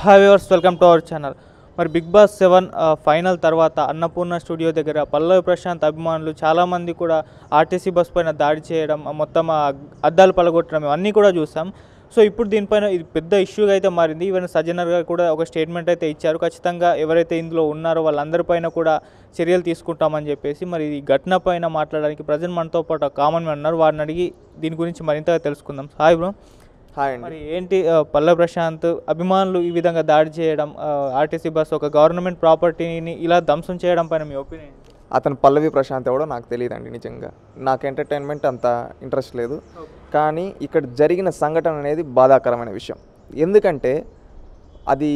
Hi viewers, welcome to our channel. మరి big boss 7 final తర్వాత Annapurna studio దగ్గర పల్లవి ప్రశాంత్ అభిమానులు చాలామంది కూడా ఆర్టీసీ బస్ పైన దాడి చేయడం, మొత్తం అద్దాలు పలగొట్టడం ఇవన్నీ కూడా చూసాం. సో ఇప్పుడు దీనిపైన ఇది పెద్ద ఇష్యూగా అయితే మారింది. ఈవెన్ సజ్జనర్ గారు కూడా ఒక స్టేట్మెంట్ అయితే ఇచ్చారు. ఖచ్చితంగా ఎవరైతే ఇందులో ఉన్నారో వాళ్ళందరిపైన కూడా చర్యలు తీసుకుంటామని చెప్పేసి. మరి ఈ ఘటన పైన మాట్లాడడానికి ప్రజెంట్ మనతో పాటు కామన్ మ్యాన్ ఉన్నారు. వారిని అడిగి దీని గురించి మరింతగా తెలుసుకుందాం. Hi bro. హాయ్ అండి. మరి ఏంటి పల్లవి ప్రశాంత్ అభిమానులు ఈ విధంగా దాడి చేయడం, ఆర్టీసీ బస్ ఒక గవర్నమెంట్ ప్రాపర్టీని ఇలా ధ్వంసం చేయడం పైన మీ ఒపీనియన్? అతను పల్లవి ప్రశాంత్ ఎవడో నాకు తెలియదండి. నిజంగా నాకు ఎంటర్టైన్మెంట్ అంత ఇంట్రెస్ట్ లేదు. కానీ ఇక్కడ జరిగిన సంఘటన అనేది బాధాకరమైన విషయం. ఎందుకంటే అది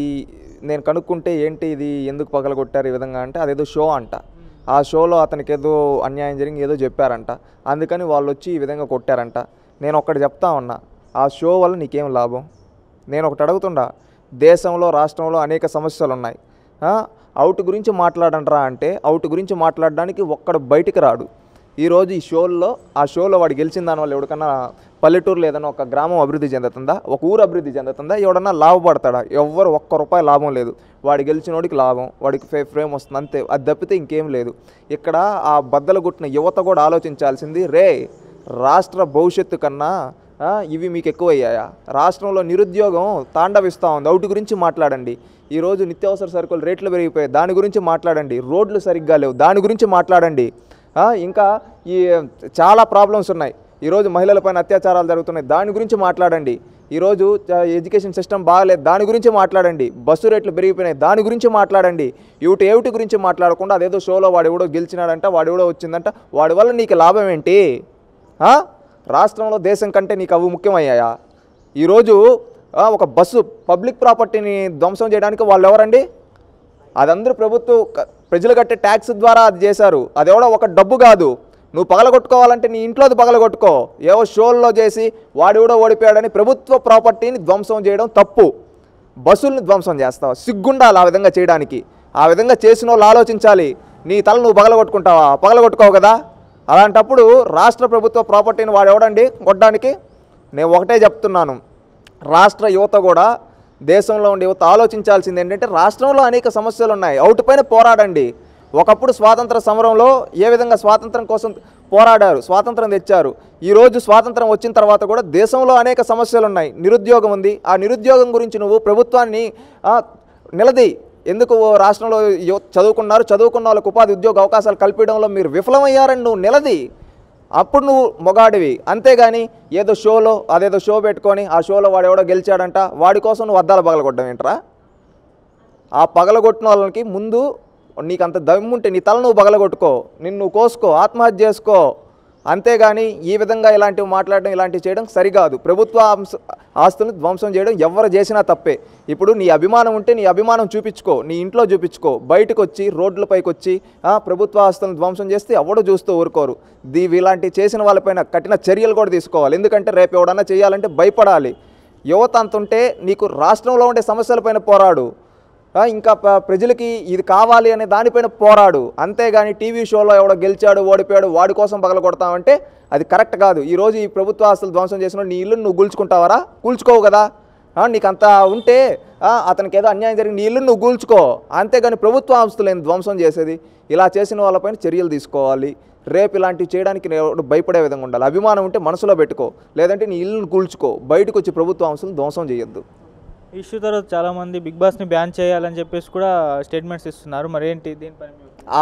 నేను కనుక్కుంటే ఏంటి ఇది ఎందుకు పగలగొట్టారు ఈ విధంగా అంటే అదేదో షో అంట. ఆ షోలో అతనికి ఏదో అన్యాయం జరిగి ఏదో చెప్పారంట, అందుకని వాళ్ళు వచ్చి ఈ విధంగా కొట్టారంట. నేను ఒక్కటి చెప్తా ఉన్నా, ఆ షో వల్ల నీకేం లాభం? నేను ఒకటి అడుగుతుండా, దేశంలో రాష్ట్రంలో అనేక సమస్యలు ఉన్నాయి. అవుట్ గురించి మాట్లాడంట్రా అంటే అవుట్ గురించి మాట్లాడడానికి ఒక్కడు బయటికి రాడు. ఈరోజు ఈ షోల్లో ఆ షోలో వాడు గెలిచిన దానివల్ల ఎవరికన్నా పల్లెటూరులో ఏదైనా ఒక గ్రామం అభివృద్ధి చెందుతుందా, ఒక ఊరు అభివృద్ధి చెందుతుందా, ఎవడన్నా లాభపడతాడా? ఎవ్వరు ఒక్క రూపాయి లాభం లేదు. వాడు గెలిచినోడికి లాభం, వాడికి ఫ్రేమ్ వస్తుంది అంతే. అది తప్పితే ఇంకేం లేదు. ఇక్కడ ఆ బద్దలు కొట్టిన యువత కూడా ఆలోచించాల్సింది, రే రాష్ట్ర భవిష్యత్తు కన్నా ఇవి మీకు ఎక్కువయ్యాయా? రాష్ట్రంలో నిరుద్యోగం తాండవిస్తూ ఉంది, అవుట్ గురించి మాట్లాడండి. ఈరోజు నిత్యావసర సరుకులు రేట్లు పెరిగిపోయాయి, దాని గురించి మాట్లాడండి. రోడ్లు సరిగ్గా లేవు, దాని గురించి మాట్లాడండి. ఇంకా ఈ చాలా ప్రాబ్లమ్స్ ఉన్నాయి. ఈరోజు మహిళలపైన అత్యాచారాలు జరుగుతున్నాయి, దాని గురించి మాట్లాడండి. ఈరోజు ఎడ్యుకేషన్ సిస్టమ్ బాగాలేదు, దాని గురించి మాట్లాడండి. బస్సు రేట్లు పెరిగిపోయినాయి, దాని గురించి మాట్లాడండి. ఏమిటి గురించి మాట్లాడకుండా అదేదో షోలో వాడెవడో గెలిచినాడంట, వాడెవడో వచ్చిందంట, వాడి వల్ల నీకు లాభం ఏంటి? రాష్ట్రంలో దేశం కంటే నీకు అవి ముఖ్యమయ్యాయా? ఈరోజు ఒక బస్సు పబ్లిక్ ప్రాపర్టీని ధ్వంసం చేయడానికి వాళ్ళు ఎవరండి? అదందరూ ప్రజలు కట్టే ట్యాక్స్ ద్వారా అది చేశారు. అది ఎవడో ఒక డబ్బు కాదు. నువ్వు పగలగొట్టుకోవాలంటే నీ ఇంట్లో అది పగలగొట్టుకో. ఏవో షోల్లో చేసి వాడెవడో ఓడిపోయాడని ప్రభుత్వ ప్రాపర్టీని ధ్వంసం చేయడం తప్పు. బస్సుల్ని ధ్వంసం చేస్తావా? సిగ్గుండాలి ఆ విధంగా చేయడానికి. ఆ విధంగా చేసిన వాళ్ళు ఆలోచించాలి. నీ తల నువ్వు పగలగొట్టుకుంటావా? పగలగొట్టుకోవు కదా. అలాంటప్పుడు రాష్ట్ర ప్రభుత్వ ప్రాపర్టీని వాడు ఎవడండి కొట్టడానికి? నేను ఒకటే చెప్తున్నాను, రాష్ట్ర యువత కూడా, దేశంలో ఉండే యువత ఆలోచించాల్సింది ఏంటంటే రాష్ట్రంలో అనేక సమస్యలు ఉన్నాయి, అవుట్ పైన పోరాడండి. ఒకప్పుడు స్వాతంత్ర సమరంలో ఏ విధంగా స్వాతంత్రం కోసం పోరాడారు, స్వాతంత్రం తెచ్చారు. ఈరోజు స్వాతంత్రం వచ్చిన తర్వాత కూడా దేశంలో అనేక సమస్యలు ఉన్నాయి, నిరుద్యోగం ఉంది. ఆ నిరుద్యోగం గురించి నువ్వు ప్రభుత్వాన్ని నిలదీ. ఎందుకు రాష్ట్రంలో చదువుకున్న వాళ్ళకు ఉపాధి ఉద్యోగ అవకాశాలు కల్పించడంలో మీరు విఫలమయ్యారని నువ్వు నిలది. అప్పుడు నువ్వు మొగాడివి. అంతేగాని ఏదో షోలో అదేదో షో పెట్టుకొని ఆ షోలో వాడు ఎవడో గెలిచాడంట, వాడి కోసం నువ్వు అద్దాలు పగలగొట్టడం ఏంట్రా? ఆ పగలగొట్టిన వాళ్ళకి ముందు నీకు అంత దమ్ముంటే నీ తల నువ్వు పగలగొట్టుకో, నిన్ను కోసుకో, ఆత్మహత్య చేసుకో. అంతేగాని ఈ విధంగా ఇలాంటివి మాట్లాడడం, ఇలాంటివి చేయడం సరికాదు. ప్రభుత్వ ఆస్తులను ధ్వంసం చేయడం ఎవరు చేసినా తప్పే. ఇప్పుడు నీ అభిమానం ఉంటే నీ అభిమానం చూపించుకో, నీ ఇంట్లో చూపించుకో. బయటకు వచ్చి రోడ్లపైకి వచ్చి ప్రభుత్వ ఆస్తులను ధ్వంసం చేస్తే ఎవడో చూస్తూ ఊరుకోరు. ఇలాంటివి చేసిన వాళ్ళపైన కఠిన చర్యలు కూడా తీసుకోవాలి. ఎందుకంటే రేపు ఎవడన్నా చేయాలంటే భయపడాలి. యువత అంతుంటే నీకు రాష్ట్రంలో ఉండే సమస్యలపైన పోరాడు, ఇంకా ప్రజలకి ఇది కావాలి అనే దానిపైన పోరాడు. అంతేగాని టీవీ షోలో ఎవడో గెలిచాడు ఓడిపోయాడు వాడి కోసం పగలగొడతామంటే అది కరెక్ట్ కాదు. ఈరోజు ఈ ప్రభుత్వ ఆస్తులు ధ్వంసం చేసిన నీ ఇల్లును నువ్వు కూల్చుకుంటావరా? కూల్చుకోవు కదా. నీకు అంత ఉంటే అతనికి ఏదో అన్యాయం జరిగి నీ ఇల్లును నువ్వు కూల్చుకో. అంతేగాని ప్రభుత్వ ఆస్తులను ధ్వంసం చేసేది, ఇలా చేసిన వాళ్ళపైన చర్యలు తీసుకోవాలి. రేపు ఇలాంటివి చేయడానికి భయపడే విధంగా ఉండాలి. అభిమానం ఉంటే మనసులో పెట్టుకో, లేదంటే నీ ఇల్లును కూల్చుకో. బయటకు వచ్చి ప్రభుత్వ ఆస్తులను ధ్వంసం చేయొద్దు. ఇష్యూ తర్వాత చాలామంది బిగ్ బాస్ని బ్యాన్ చేయాలని చెప్పేసి కూడా స్టేట్మెంట్స్ ఇస్తున్నారు. మరి ఏంటి దీనిపైన?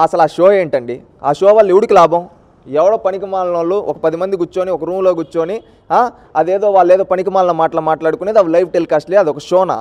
అసలు ఆ షో ఏంటండి? ఆ షో వల్ల ఎవడికి లాభం? ఎవడో పనికిమాలిన వాళ్ళు ఒక 10 మంది కూర్చొని ఒక రూమ్లో కూర్చొని అదేదో వాళ్ళు ఏదో పనికిమాలిన మాట్లాడుకునేది అవి లైవ్ టెలికాస్ట్లే, అది ఒక షోనా?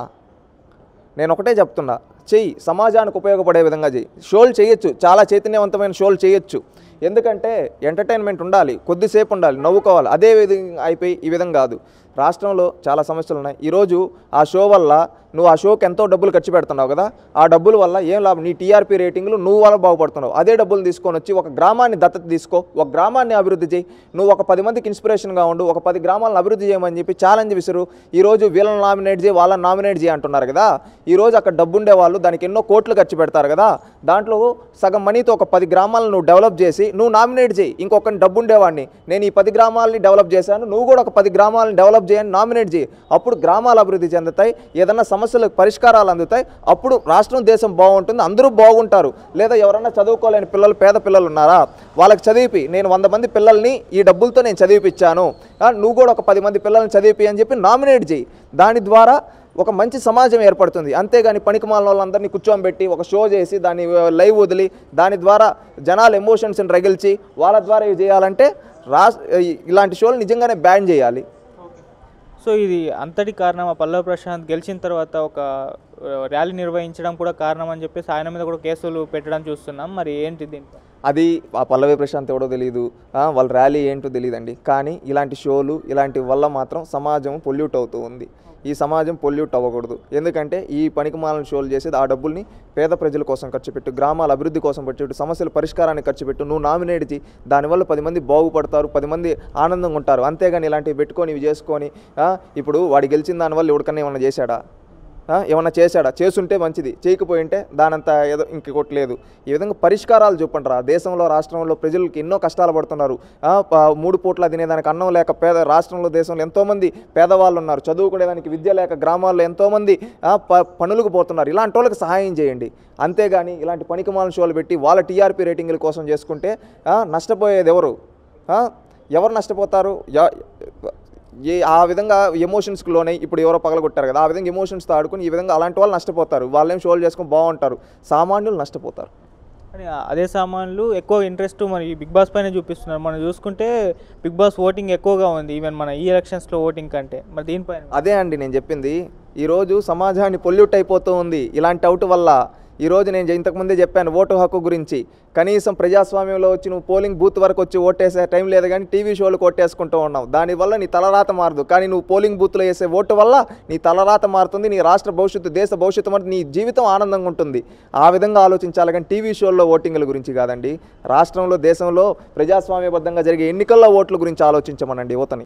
నేను ఒకటే చెప్తున్నా, చెయ్యి, సమాజానికి ఉపయోగపడే విధంగా చెయ్యి. షోలు చేయొచ్చు, చాలా చైతన్యవంతమైన షోలు చేయొచ్చు. ఎందుకంటే ఎంటర్టైన్మెంట్ ఉండాలి, కొద్దిసేపు ఉండాలి, నవ్వుకోవాలి. అదే విధంగా అయిపోయి ఈ విధంగా కాదు. రాష్ట్రంలో చాలా సమస్యలు ఉన్నాయి. ఈరోజు ఆ షో వల్ల నువ్వు ఆ షోకి ఎంతో డబ్బులు ఖర్చు పెడుతున్నావు కదా, ఆ డబ్బుల వల్ల ఏం లాభం? నీ టీఆర్పీ రేటింగ్లు నువ్వు వల్ల బాగుపడుతున్నావు. అదే డబ్బులు తీసుకొని వచ్చి ఒక గ్రామాన్ని దత్తత తీసుకో, ఒక గ్రామాన్ని అభివృద్ధి చేయి. నువ్వు ఒక 10 మందికి ఇన్స్పిరేషన్గా ఉండు, ఒక 10 గ్రామాలను అభివృద్ధి చేయమని చెప్పి ఛాలెంజ్ విసురు. ఈరోజు వీళ్ళని నామినేట్ చేయి, వాళ్ళని నామినేట్ చేయి అంటున్నారు కదా. ఈరోజు అక్కడ డబ్బు ఉండే వాళ్ళు దానికి ఎన్నో కోట్లు ఖర్చు పెడతారు కదా. దాంట్లో సగం మనీతో ఒక 10 గ్రామాలను నువ్వు డెవలప్ చేసి నువ్వు నామినేట్ చేయి, ఇంకొకరిని డబ్బు ఉండేవాడిని, నేను ఈ 10 గ్రామాలని డెవలప్ చేశాను, నువ్వు కూడా ఒక 10 గ్రామాలను డెవలప్ చేయని నామినేట్ చేయి. అప్పుడు గ్రామాలు అభివృద్ధి చెందుతాయి, ఏదన్నా సమస్యలకు పరిష్కారాలు అందుతాయి, అప్పుడు రాష్ట్రం దేశం బాగుంటుంది, అందరూ బాగుంటారు. లేదా ఎవరన్నా చదువుకోలేని పిల్లలు, పేద పిల్లలు ఉన్నారా, వాళ్ళకి చదివి నేను 100 మంది పిల్లల్ని ఈ డబ్బులతో నేను చదివిపించాను, నువ్వు కూడా ఒక 10 మంది పిల్లల్ని చదివి అని చెప్పి నామినేట్ చేయి. దాని ద్వారా ఒక మంచి సమాజం ఏర్పడుతుంది. అంతేగాని పనికిమాలిన వాళ్ళందరినీ కూర్చోబెట్టి ఒక షో చేసి దాన్ని లైవ్ వదిలి దాని ద్వారా జనాల ఎమోషన్స్ని రగిల్చి వాళ్ళ ద్వారా ఇవి చేయాలంటే ఇలాంటి షోలు నిజంగానే బ్యాన్ చేయాలి. సో ఇది అంతటి కారణం పల్లవి ప్రశాంత్ గెలిచిన తర్వాత ఒక ర్యాలీ నిర్వహించడం కూడా కారణం అని చెప్పేసి ఆయన మీద కూడా కేసులు పెట్టడం చూస్తున్నాం. మరి ఏంటి దీంట్లో? అది ఆ పల్లవి ప్రశాంత్ ఎవడో తెలియదు, వాళ్ళ ర్యాలీ ఏంటో తెలియదండి. కానీ ఇలాంటి షోలు ఇలాంటి వల్ల మాత్రం సమాజం పొల్యూట్ అవుతూ ఉంది. ఈ సమాజం పొల్యూట్ అవ్వకూడదు. ఎందుకంటే ఈ పనికిమాలిన షోలు చేసేది ఆ డబ్బుల్ని పేద ప్రజల కోసం ఖర్చు పెట్టు, గ్రామాల అభివృద్ధి కోసం పెట్టు, సమస్యల పరిష్కారానికి ఖర్చు పెట్టు, నువ్వు నామినేట్ చేయి. దానివల్ల 10 మంది బాగుపడతారు, 10 మంది ఆనందంగా ఉంటారు. అంతేగాని ఇలాంటివి పెట్టుకొని ఇవి చేసుకొని ఇప్పుడు వాడు గెలిచిన దానివల్ల ఎవరికన్నా ఏమన్నా చేశాడా? ఏమన్నా చేశాడా? చేసుంటే మంచిది, చేయకపోయి ఉంటే దానంతా ఏదో ఇంకొకటి లేదు. ఈ విధంగా పరిష్కారాలు చూపండి. దేశంలో రాష్ట్రంలో ప్రజలకి ఎన్నో కష్టాలు పడుతున్నారు. 3 పూట్ల తినేదానికి అన్నం లేక రాష్ట్రంలో దేశంలో ఎంతోమంది పేదవాళ్ళు ఉన్నారు, చదువుకునేదానికి విద్య లేక గ్రామాల్లో ఎంతోమంది పనులకు పోతున్నారు. ఇలాంటి వాళ్ళకి సహాయం చేయండి. అంతేగాని ఇలాంటి పనికిమాలిన షోలు పెట్టి వాళ్ళ టీఆర్పీ రేటింగ్ల కోసం చేసుకుంటే నష్టపోయేది ఎవరు నష్టపోతారు? ఆ విధంగా ఎమోషన్స్కి లోనై ఇప్పుడు ఎవరో పగలగొట్టారు కదా, ఆ విధంగా ఎమోషన్స్తో ఆడుకుని ఈ విధంగా అలాంటి వాళ్ళు నష్టపోతారు. వాళ్ళేం షోలు చేసుకొని బాగుంటారు, సామాన్యులు నష్టపోతారు. కానీ అదే సామాన్లు ఎక్కువ ఇంట్రెస్ట్ మరి బిగ్ బాస్ పైన చూపిస్తున్నారు. మనం చూసుకుంటే బిగ్ బాస్ ఓటింగ్ ఎక్కువగా ఉంది ఈవెన్ మన ఈ ఎలక్షన్స్లో ఓటింగ్ కంటే. మరి దీనిపైన అదే అండి నేను చెప్పింది. ఈరోజు సమాజాన్ని పొల్యూట్ అయిపోతూ ఉంది ఇలాంటి అవుట్ వల్ల. ఈరోజు నేను ఇంతకుముందే చెప్పాను ఓటు హక్కు గురించి. కనీసం ప్రజాస్వామ్యంలో వచ్చి నువ్వు పోలింగ్ బూత్ వరకు వచ్చి ఓటేసే టైం లేదు, కానీ టీవీ షోలు కొట్టేసుకుంటూ ఉన్నావు. దానివల్ల నీ తలరాత మారదు. కానీ నువ్వు పోలింగ్ బూత్లో వేసే ఓటు వల్ల నీ తలరాత మారుతుంది, నీ రాష్ట్ర భవిష్యత్తు, దేశ భవిష్యత్తు, మరి నీ జీవితం ఆనందంగా ఉంటుంది. ఆ విధంగా ఆలోచించాలి, కానీ టీవీ షోల్లో ఓటింగ్ల గురించి కాదండి. రాష్ట్రంలో, దేశంలో ప్రజాస్వామ్యబద్ధంగా జరిగే ఎన్నికల్లో ఓట్ల గురించి ఆలోచించమనండి యువతని.